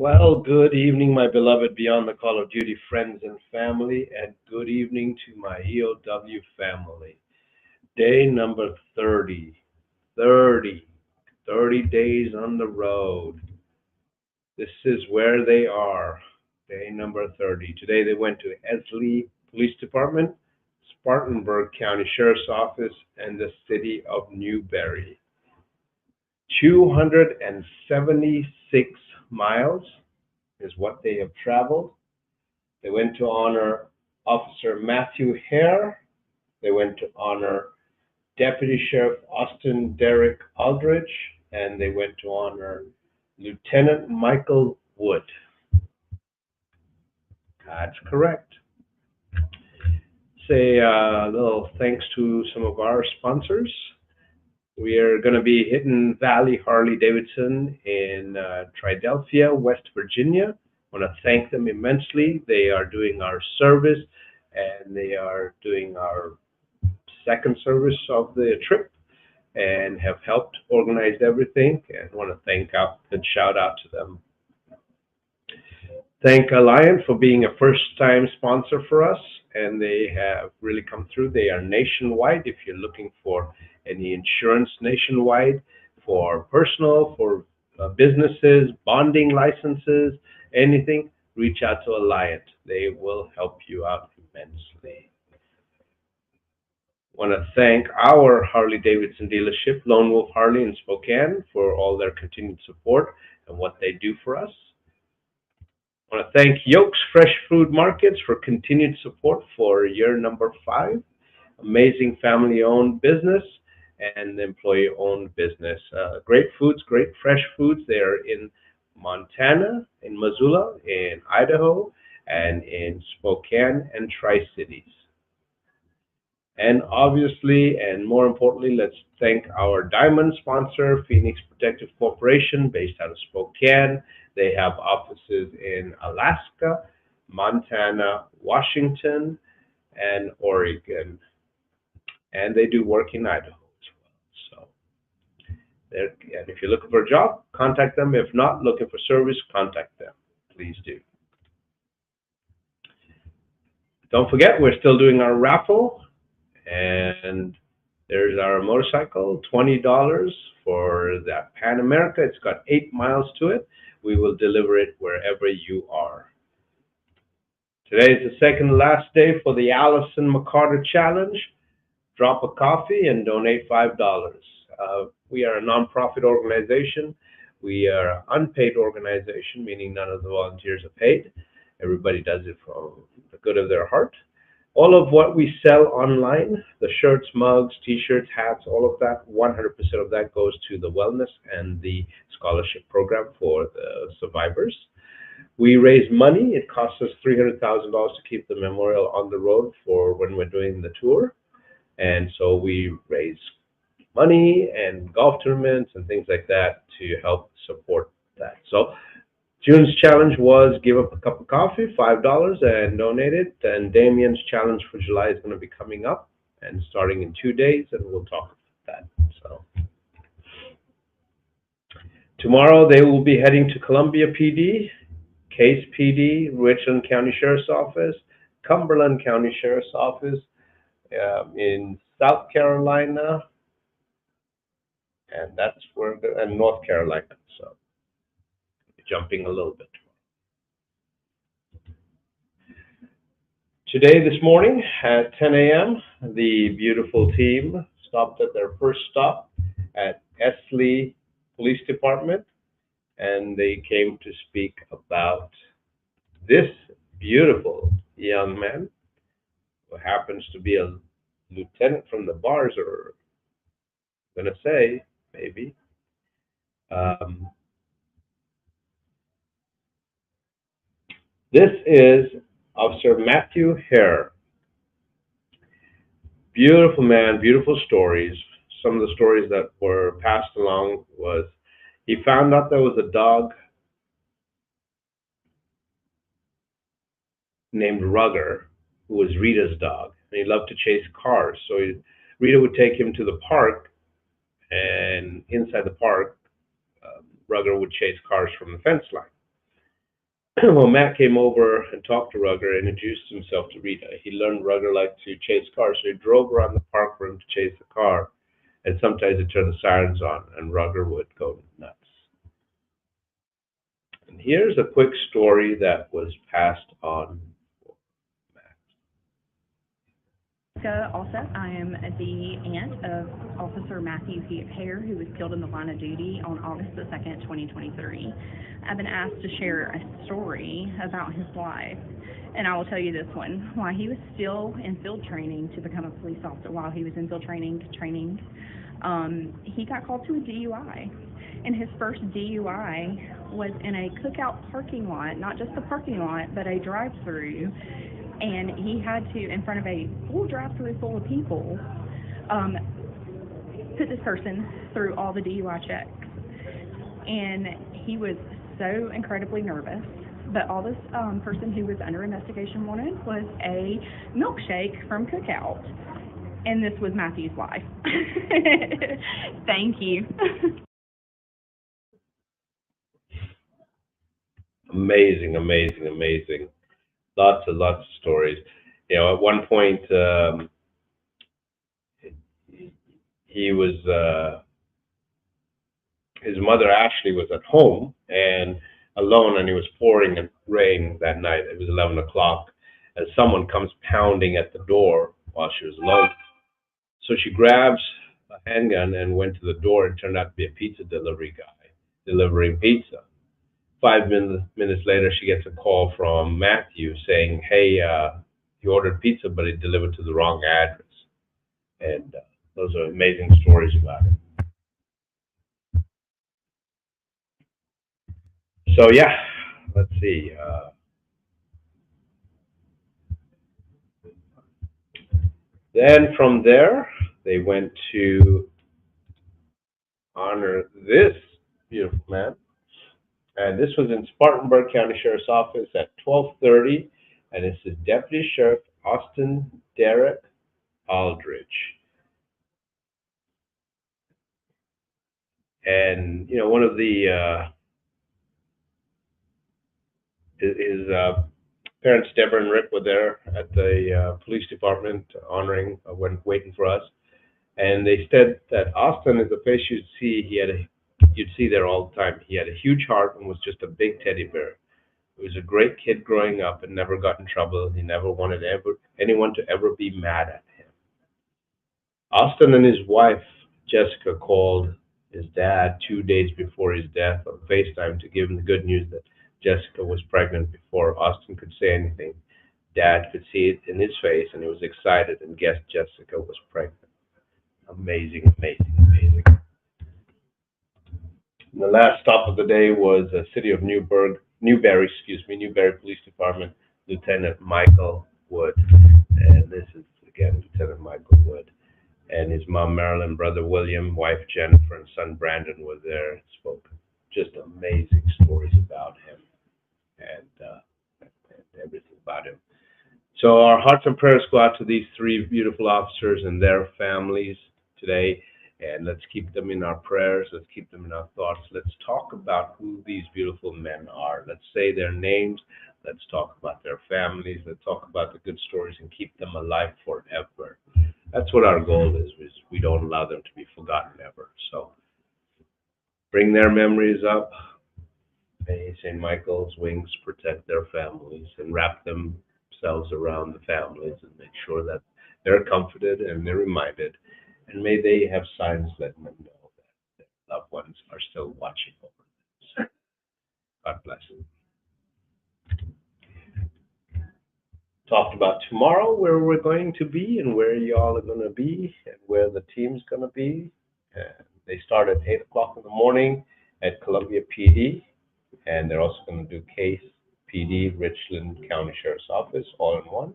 Well, good evening, my beloved Beyond the Call of Duty friends and family, and good evening to my EOW family. Day number 30, 30, 30 days on the road. This is where they are. Day number 30. Today they went to Esley Police Department, Spartanburg County Sheriff's Office, and the city of Newberry. 276 miles is what they have traveled. They went to honor Officer Matthew Hare. They went to honor Deputy Sheriff Austin Derrick Aldridge, and they went to honor Lieutenant Michael Wood. That's correct. Say a little thanks to some of our sponsors. We are going to be hitting Valley Harley Davidson in Triadelphia, West Virginia. I want to thank them immensely. They are doing our service and they are doing our second service of the trip and have helped organize everything. And I want to thank out and shout out to them. Thank Alliant for being a first-time sponsor for us, and they have really come through. They are nationwide. If you're looking for any insurance nationwide, for personal, for businesses, bonding licenses, anything, reach out to Alliant. They will help you out immensely. I want to thank our Harley Davidson dealership, Lone Wolf Harley in Spokane, for all their continued support and what they do for us. I want to thank Yolk's Fresh Food Markets for continued support for year number 5. Amazing family-owned business and employee-owned business. Great foods, great fresh foods. They are in Montana, in Missoula, in Idaho, and in Spokane and Tri-Cities. And obviously, and more importantly, let's thank our diamond sponsor, Phoenix Protective Corporation, based out of Spokane. They have offices in Alaska, Montana, Washington, and Oregon. And they do work in Idaho as well. And if you're looking for a job, contact them. If not, looking for service, contact them. Please do. Don't forget, we're still doing our raffle. And there's our motorcycle, $20 for that Pan America. It's got 8 miles to it. We will deliver it wherever you are. Today is the second to last day for the Allison McCarter Challenge. Drop a coffee and donate $5. We are a nonprofit organization. We are an unpaid organization, meaning none of the volunteers are paid. Everybody does it from the good of their heart. All of what we sell online, the shirts, mugs, t-shirts, hats, all of that, 100% of that goes to the wellness and the scholarship program for the survivors. We raise money. It costs us $300,000 to keep the memorial on the road for when we're doing the tour. And so we raise money and golf tournaments and things like that to help support that. So June's challenge was give up a cup of coffee, $5, and donate it. And Damien's challenge for July is going to be coming up and starting in 2 days, and we'll talk about that. So tomorrow they will be heading to Columbia PD, Case PD, Richland County Sheriff's Office, Cumberland County Sheriff's Office, in South Carolina, and that's where and North Carolina. So jumping a little bit. Today, this morning at 10 a.m., the beautiful team stopped at their first stop at Esley Police Department, and they came to speak about this beautiful young man who happens to be a lieutenant from the bars, or I'm going to say, maybe. This is Officer Matthew Hare. Beautiful man, beautiful stories. Some of the stories that were passed along was he found out there was a dog named Rugger, who was Rita's dog, and he loved to chase cars. So Rita would take him to the park, and inside the park, Rugger would chase cars from the fence line. Well, Matt came over and talked to Rugger and introduced himself to Rita. He learned Rugger liked to chase cars, so he drove around the park for him to chase the car. And sometimes he'd turn the sirens on, and Rugger would go nuts. And here's a quick story that was passed on. Also, I am the aunt of Officer Matthew Hare, who was killed in the line of duty on August the 2nd, 2023. I've been asked to share a story about his life, and I will tell you this one. While he was still in field training to become a police officer, while he was in field training, he got called to a DUI. And his first DUI was in a cookout parking lot, not just the parking lot, but a drive-through. And he had to, in front of a full drive-through full of people, put this person through all the DUI checks. And he was so incredibly nervous. But all this person who was under investigation wanted was a milkshake from Cookout. And this was Matthew's life. Thank you. Amazing, amazing, amazing. Lots and lots of stories. At one point, he was his mother Ashley was at home and alone, and he was pouring in rain that night. It was 11 o'clock, and someone comes pounding at the door while she was alone. So she grabs a handgun and went to the door. It turned out to be a pizza delivery guy delivering pizza. 5 minutes later, she gets a call from Matthew saying, "Hey, he ordered pizza, but it delivered to the wrong address." And those are amazing stories about it. So yeah, let's see. Then from there, they went to honor this beautiful man. And this was in Spartanburg County Sheriff's Office at 12:30, and it's the Deputy Sheriff Austin Derek Aldridge. And one of the his parents, Deborah and Rick, were there at the police department honoring when waiting for us, and they said that Austin is a face you'd see there all the time. He had a huge heart and was just a big teddy bear. He was a great kid growing up and never got in trouble. He never wanted anyone to ever be mad at him. Austin and his wife, Jessica, called his dad 2 days before his death on FaceTime to give him the good news that Jessica was pregnant before Austin could say anything. Dad could see it in his face, and he was excited and guessed Jessica was pregnant. Amazing, amazing, amazing. The last stop of the day was the city of Newberry Police Department, Lieutenant Michael Wood. And this is, again, Lieutenant Michael Wood. And his mom, Marilyn, brother William, wife Jennifer, and son Brandon were there and spoke. Just amazing stories about him and everything about him. So our hearts and prayers go out to these three beautiful officers and their families today. And let's keep them in our prayers. Let's keep them in our thoughts. Let's talk about who these beautiful men are. Let's say their names. Let's talk about their families. Let's talk about the good stories and keep them alive forever. That's what our goal is we don't allow them to be forgotten ever. So bring their memories up. May St. Michael's wings protect their families and wrap themselves around the families and make sure that they're comforted and they're reminded. And may they have signs letting them know that their loved ones are still watching over them. God bless them. Talked about tomorrow, where we're going to be and where y'all are going to be and where the team's going to be. And they start at 8 o'clock in the morning at Columbia PD. And they're also going to do Case PD, Richland County Sheriff's Office, all in one.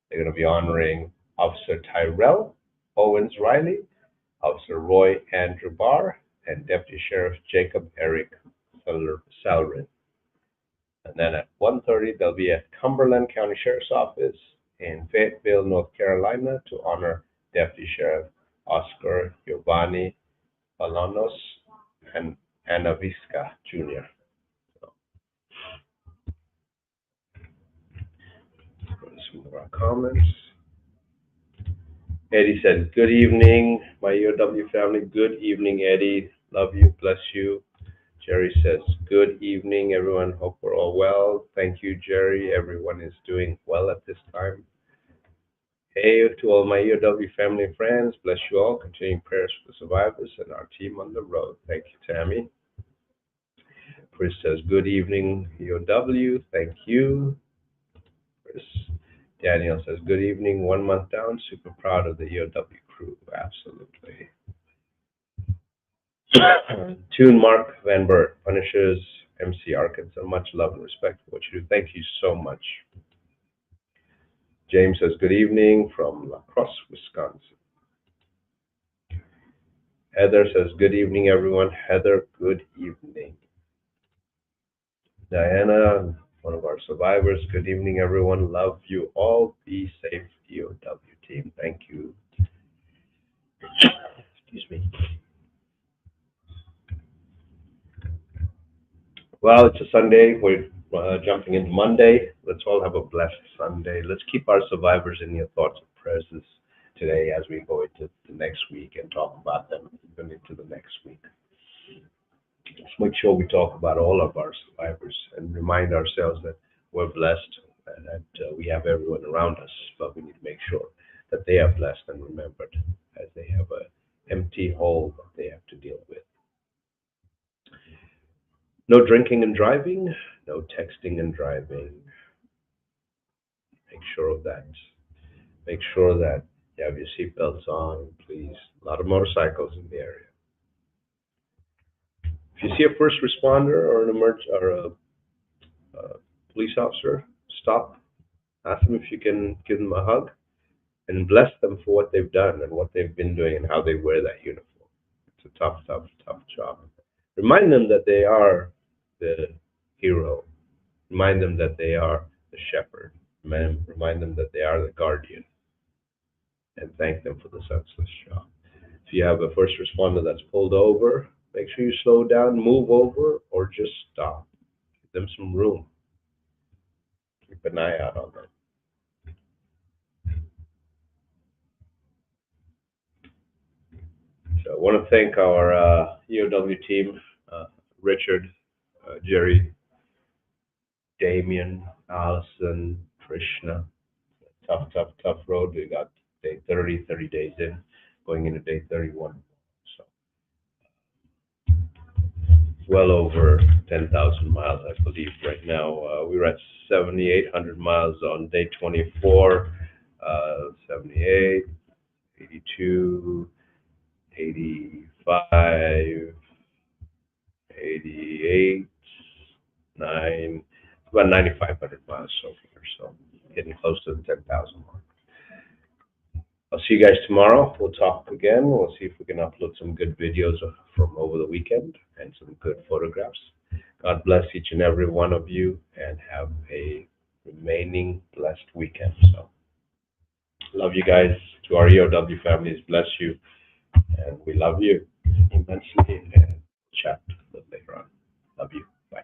They're going to be honoring Officer Tyrell Owens Riley, Officer Roy Andrew Barr, and Deputy Sheriff Jacob Eric Salrin. And then at 1:30, they'll be at Cumberland County Sheriff's Office in Fayetteville, North Carolina, to honor Deputy Sheriff Oscar Giovanni Balanos and Anna Visca Jr. So, our comments. Eddie says, good evening, my EOW family. Good evening, Eddie. Love you. Bless you. Jerry says, good evening, everyone. Hope we're all well. Thank you, Jerry. Everyone is doing well at this time. Hey, to all my EOW family and friends, bless you all. Continuing prayers for the survivors and our team on the road. Thank you, Tammy. Chris says, good evening, EOW. Thank you. Chris. Daniel says, good evening. 1 month down. Super proud of the EOW crew. Absolutely. Tune Mark Van Burt, Punishers, MC Arkansas. Much love and respect for what you do. Thank you so much. James says, good evening from La Crosse, Wisconsin. Heather says, good evening, everyone. Heather, good evening. Diana, one of our survivors, good evening, everyone. Love you all. Be safe, EOW team. Thank you. Excuse me. Well, it's a Sunday. We're jumping into Monday. Let's all have a blessed Sunday. Let's keep our survivors in your thoughts and prayers today as we go into the next week and talk about them even into the next week. Let's make sure we talk about all of our survivors and remind ourselves that we're blessed and that we have everyone around us, but we need to make sure that they are blessed and remembered as they have an empty hole that they have to deal with. No drinking and driving, no texting and driving. Make sure of that. Make sure that you have your seatbelts on, please. A lot of motorcycles in the area. If you see a first responder or a police officer, stop. Ask them if you can give them a hug and bless them for what they've done and what they've been doing and how they wear that uniform. It's a tough, tough, tough job. Remind them that they are the hero. Remind them that they are the shepherd. Remind them that they are the guardian. And thank them for the senseless job. If you have a first responder that's pulled over, make sure you slow down, move over, or just stop. Give them some room. Keep an eye out on them. So I want to thank our EOW team, Richard, Jerry, Damien, Allison, Krishna. Tough, tough, tough road. We got day 30 days in, going into day 31. So well over 10,000 miles, I believe, right now. We're at 7,800 miles on day 24, 78, 82, 85, 88, 9, about 9,500 miles so far, so getting close to the 10,000 mark. I'll see you guys tomorrow. We'll talk again. We'll see if we can upload some good videos from over the weekend and some good photographs. God bless each and every one of you and have a remaining blessed weekend. So, love you guys. To our EOW families, bless you. And we love you immensely and chat a little later on. Love you. Bye.